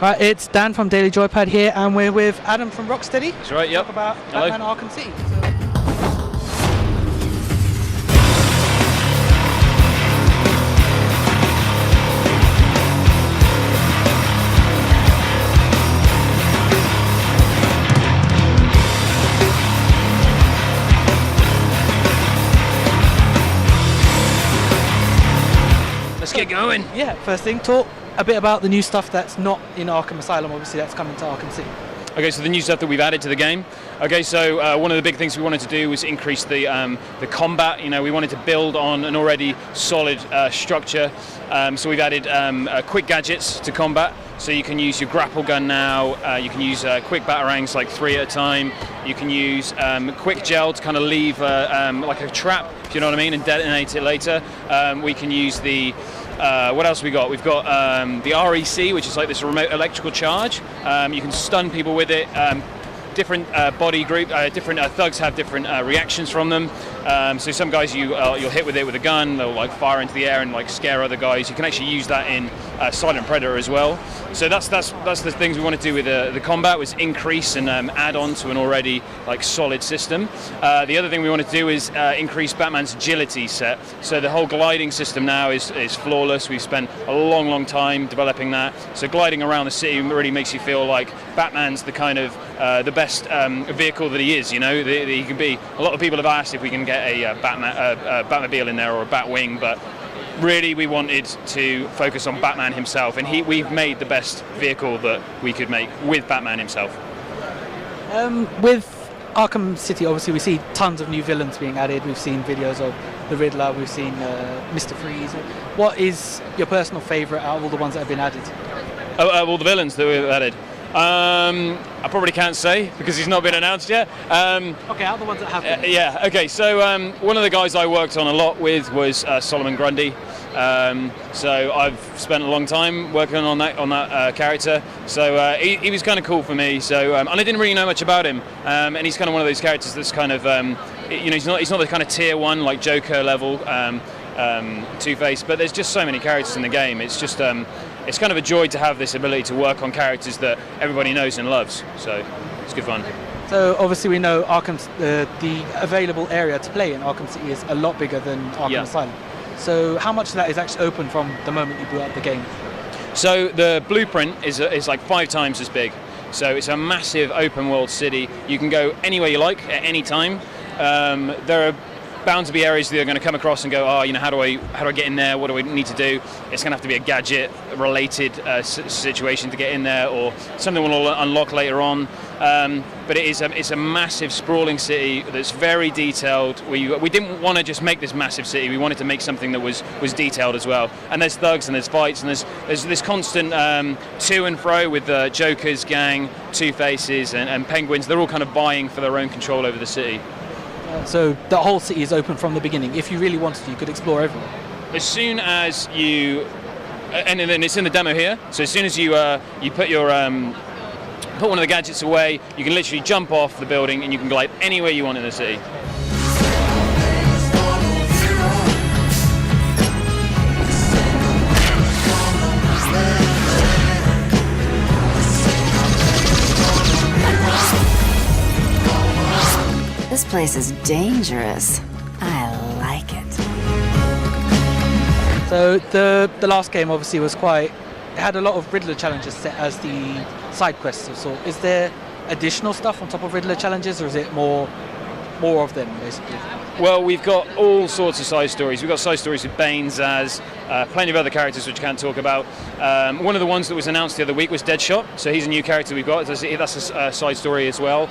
Right, it's Dan from Daily Joypad here, and we're with Adam from Rocksteady. That's right, yep. Talk about Hello. Batman Arkham City. Let's get going. Yeah, first thing, talk a bit about the new stuff that's not in Arkham Asylum, obviously that's coming to Arkham City. Okay, so the new stuff that we've added to the game. Okay, so one of the big things we wanted to do was increase the combat. You know, we wanted to build on an already solid structure. So we've added quick gadgets to combat. So you can use your grapple gun now. You can use quick batarangs, like 3 at a time. You can use quick gel to kind of leave like a trap, if you know what I mean, and detonate it later. We can use the what else we got? We've got the REC, which is like this remote electrical charge. You can stun people with it. Different body group, different thugs have different reactions from them. So some guys you'll hit with it with a gun, they'll like fire into the air and like scare other guys. You can actually use that in Silent Predator as well. So that's the things we want to do with the combat, was increase and add on to an already like solid system. The other thing we want to do is increase Batman's agility set. So the whole gliding system now is flawless. We've spent a long time developing that. So gliding around the city really makes you feel like Batman's the kind of the best vehicle that he is. You know, he can be. A lot of people have asked if we can get a Batmobile in there or a Batwing, but really we wanted to focus on Batman himself, and we've made the best vehicle that we could make with Batman himself. With Arkham City, obviously we see tons of new villains being added. We've seen videos of the Riddler, we've seen Mr. Freeze. What is your personal favourite out of all the ones that have been added? All the villains that we've added. I probably can't say because he's not been announced yet. Okay, out of the ones that have been. Yeah, okay, so one of the guys I worked on a lot with was Solomon Grundy. So I've spent a long time working on that character. So he was kind of cool for me. So and I didn't really know much about him. And he's kind of one of those characters that's kind of, you know, he's not the kind of tier 1 like Joker level Two-Face, but there's just so many characters in the game. It's just it's kind of a joy to have this ability to work on characters that everybody knows and loves. So it's good fun. So obviously we know Arkham's the available area to play in Arkham City is a lot bigger than Arkham Asylum. So how much of that is actually open from the moment you boot up the game? So the blueprint is like 5 times as big. So it's a massive open world city. You can go anywhere you like at any time. There are bound to be areas that you're going to come across and go, oh, you know, how do I get in there? What do I need to do? It's going to have to be a gadget-related situation to get in there, or something we'll unlock later on. But it's a massive, sprawling city that's very detailed. We didn't want to just make this massive city. We wanted to make something that was detailed as well. And there's thugs and there's fights and there's this constant to and fro with the Joker's gang, Two-Faces and Penguins. They're all kind of vying for their own control over the city. So the whole city is open from the beginning. If you really wanted to, you could explore everywhere. As soon as you, and then it's in the demo here. So as soon as you put your put one of the gadgets away, you can literally jump off the building and you can glide anywhere you want in the city. This place is dangerous. I like it. So the last game obviously was it had a lot of Riddler challenges set as the side quests of sort. Is there additional stuff on top of Riddler challenges, or is it more of them basically? Well, we've got all sorts of side stories. We've got side stories with Bane, Zaz, plenty of other characters which I can't talk about. One of the ones that was announced the other week was Deadshot, so he's a new character we've got. That's a side story as well.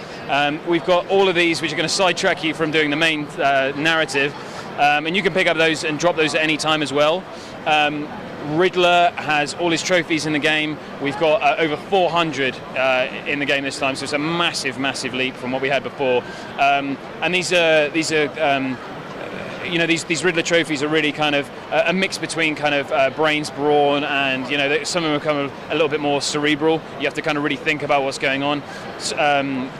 We've got all of these which are going to sidetrack you from doing the main narrative, and you can pick up those and drop those at any time as well. Riddler has all his trophies in the game. We've got over 400 in the game this time, so it's a massive leap from what we had before. And these are you know, these Riddler trophies are really kind of a mix between kind of brains, brawn, and some of them are kind of a little bit more cerebral. You have to kind of really think about what's going on.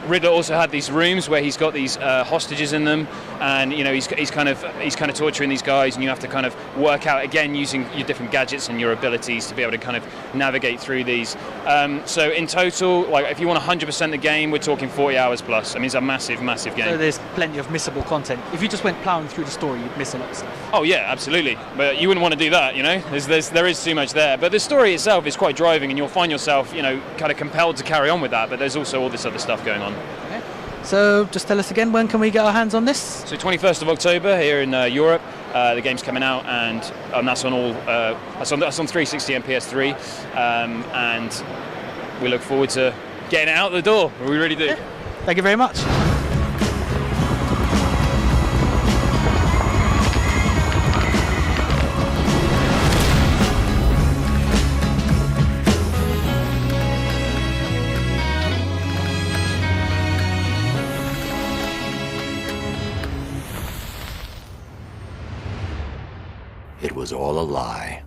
Riddler also had these rooms where he's got these hostages in them, and he's kind of torturing these guys, and you have to kind of work out again using your different gadgets and your abilities to be able to kind of navigate through these. So in total, like if you want 100% the game, we're talking 40 hours plus. I mean, it's a massive game. So there's plenty of missable content. If you just went plowing through the story, you'd miss a lot of stuff. Oh yeah, absolutely. But you wouldn't want to do that, there is too much there. But the story itself is quite driving, and you'll find yourself, kind of compelled to carry on with that. But there's also all this other stuff going on. Okay. So just tell us again, when can we get our hands on this? So 21st of October here in Europe. The game's coming out, and that's on all. That's on 360 and PS3, and we look forward to getting it out the door. We really do. Yeah. Thank you very much. It was all a lie.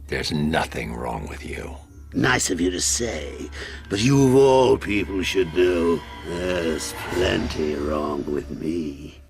There's nothing wrong with you. Nice of you to say, but you of all people should know there's plenty wrong with me.